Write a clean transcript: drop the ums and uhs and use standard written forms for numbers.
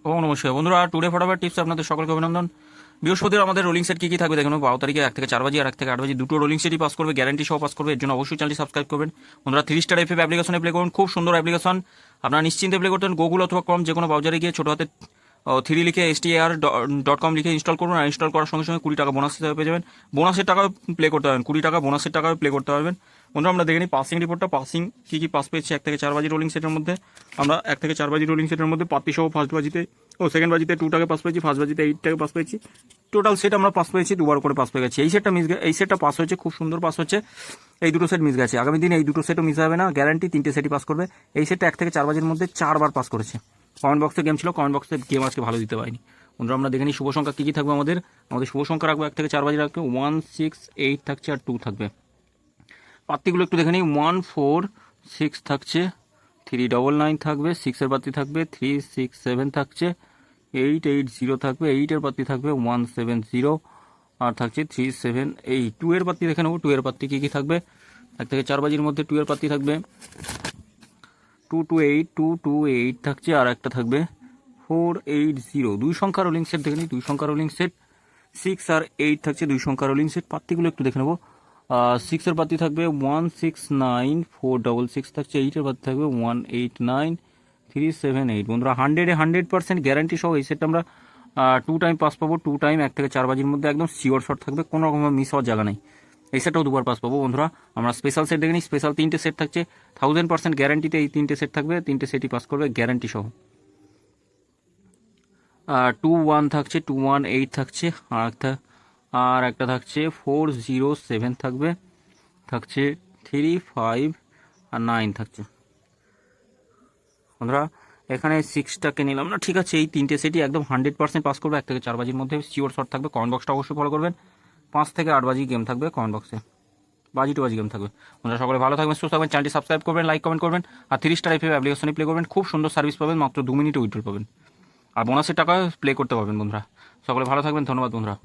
ও নমস্কার বন্ধুরা, টুডে ফটাফট টিপস আপনাদের সকলকে অভিনন্দন। বৃহস্পতিবার আমাদের রোলিং সেট কি থাকবে দেখুন। 12 তারিখে 1 থেকে 4 বাজি আর 1 থেকে 8 বাজি দুটো রোলিং সেটই পাস করবে, গ্যারান্টি সহ পাস করবে। এর জন্য অবশ্যই চ্যানেলটি সাবস্ক্রাইব করবেন বন্ধুরা। 3 স্টার এফএফ অ্যাপ্লিকেশনে প্লে করুন, খুব সুন্দর অ্যাপ্লিকেশন, আপনারা নিশ্চিন্তে প্লে করতেন। গুগল অথবা ক্রম যে কোনো ব্রাউজারে গিয়ে ছোটো হাতে 3 লিখে STAR.com লিখে ইনস্টল করুন, আর ইনস্টল করার সঙ্গে সঙ্গে 20 টাকা বোনাস হিসাবে পেয়ে যাবেন। বোনাসের টাকাও প্লে করতে পারবেন, 20 টাকা বোনাসের টাকাও প্লে করতে পারবেন বন্ধুরা। আমরা দেখে নিই পাসিং রিপোর্টটা, পাসিং কী পাস পেয়েছি 1 থেকে 4 বাজি রোলিং সেটের মধ্যে। আমরা 1 থেকে 4 বাজি রোলিং সেটের মধ্যে পাতি সহ ফার্স্ট বাজিতে সেকেন্ড বাজিতে 2 টাকা পাস পেয়েছি, ফার্স্ট বাজিতে 8 টাকা পাস পেয়েছি। টোটাল সেট আমরা পাস পেয়েছি, দুবার করে পাস পেয়ে গেছি। এই সেটটা পাস হয়েছে, খুব সুন্দর পাস হচ্ছে। এই দুটো সেট মিস গেছে, আগামী দিন এই দুটো সেটও মিস হবে না, গ্যারান্টি 3টে সেটই পাস করবে। এই সেটটা 1 থেকে 4 বাজির মধ্যে 4 বার পাস করেছে। কমেন্ট বক্সে গেম ছিল, কমেন্ট বক্সে গেম আজকে ভালো দিতে পারিনি বন্ধুরা। আমরা দেখে নিই শুভ সংখ্যা কী থাকবে। আমাদের শুভ সংখ্যা রাখবো 1 থেকে 4 বাজি রাখবে 1, 6, 8 থাকছে, আর 2 থাকবে। পাত্তিগুলো একটু দেখে নিই। 1, 4, 6 থাকছে, 3, 9, 9 থাকবে, 6 এর পাত্তি থাকবে, 3, 6, 7 থাকছে, 8, 8, 0 থাকবে, 8 এর পাত্তি থাকবে, 1, 7, 0 আর থাকছে 3, 7, 8। 2 এর পাত্তি দেখে নেবো, 2 এর পাত্তি কী থাকবে। 1 থেকে 4 বাজির মধ্যে 2 এর পাত্তি থাকবে 2, 2, 8, 2, 2, 8 থাকছে, আর একটা থাকবে 4, 8, 0। 2 সংখ্যা রোলিং সেট দেখে নিই, 2 সংখ্যা রোলিং সেট 6 আর 8 থাকছে, 2 সংখ্যা রোলিং সেট। পাত্তিগুলো একটু দেখে নেবো। 6 এর পাত্তি থাকবে 1, 6, 9, 4, 6, 6 থাকছে, 8 এর পাত্তি থাকবে 1, 8, 9, 3, 7, 8 বন্ধুরা। 100% গ্যারান্টি সহ এই সেটটা আমরা 2 টাইম পাস পাবো। 2 টাইম 1 থেকে 4 বাজির মধ্যে একদম শিওর শট থাকবে, কোনো রকম মিস হওয়ার জায়গা নেই। এই সেটটাও দুবার পাস পাবো বন্ধুরা। আমরা স্পেশাল সেট দেখে নিই। স্পেশাল 3টে সেট থাকছে, 1000% গ্যারান্টিতে এই 3টে সেট থাকবে, 3টে সেটই পাস করবে গ্যারান্টি সহ। 2, 1 থাকছে, 2, 1, 8 থাকছে, আর একটা থাকছে 4, 0, 7 থাকবে, থাকছে 3, 5 আর 9 থাকছে বন্ধুরা। এখানে 6টাকে নিলাম না, ঠিক আছে। এই 3টে সেটই একদম 100% পাস করবে, 1 থেকে 4 বাজির মধ্যে শিওর শট থাকবে। কমেন্ট বক্সটা অবশ্যই ফলো করবেন। 5 থেকে 8 বাজি গেম থাকবে কমেন্ট বক্সে, বাজি টু বাজি গেম থাকবে বন্ধুরা। সকলে ভালো থাকবেন, সুস্থ থাকবেন, চ্যানেলটি সাবস্ক্রাইব করবেন, লাইক কমেন্ট করবেন, আর 3 স্টার এফএফ অ্যাপ্লিকেশনে প্লে করবেন। খুব সুন্দর সার্ভিস পাবেন, মাত্র 2 মিনিটে উইথড্রল পাবেন, আর বোনাসের টাকা প্লে করতে পারবেন বন্ধুরা। সকলে ভালো থাকবেন, ধন্যবাদ বন্ধুরা।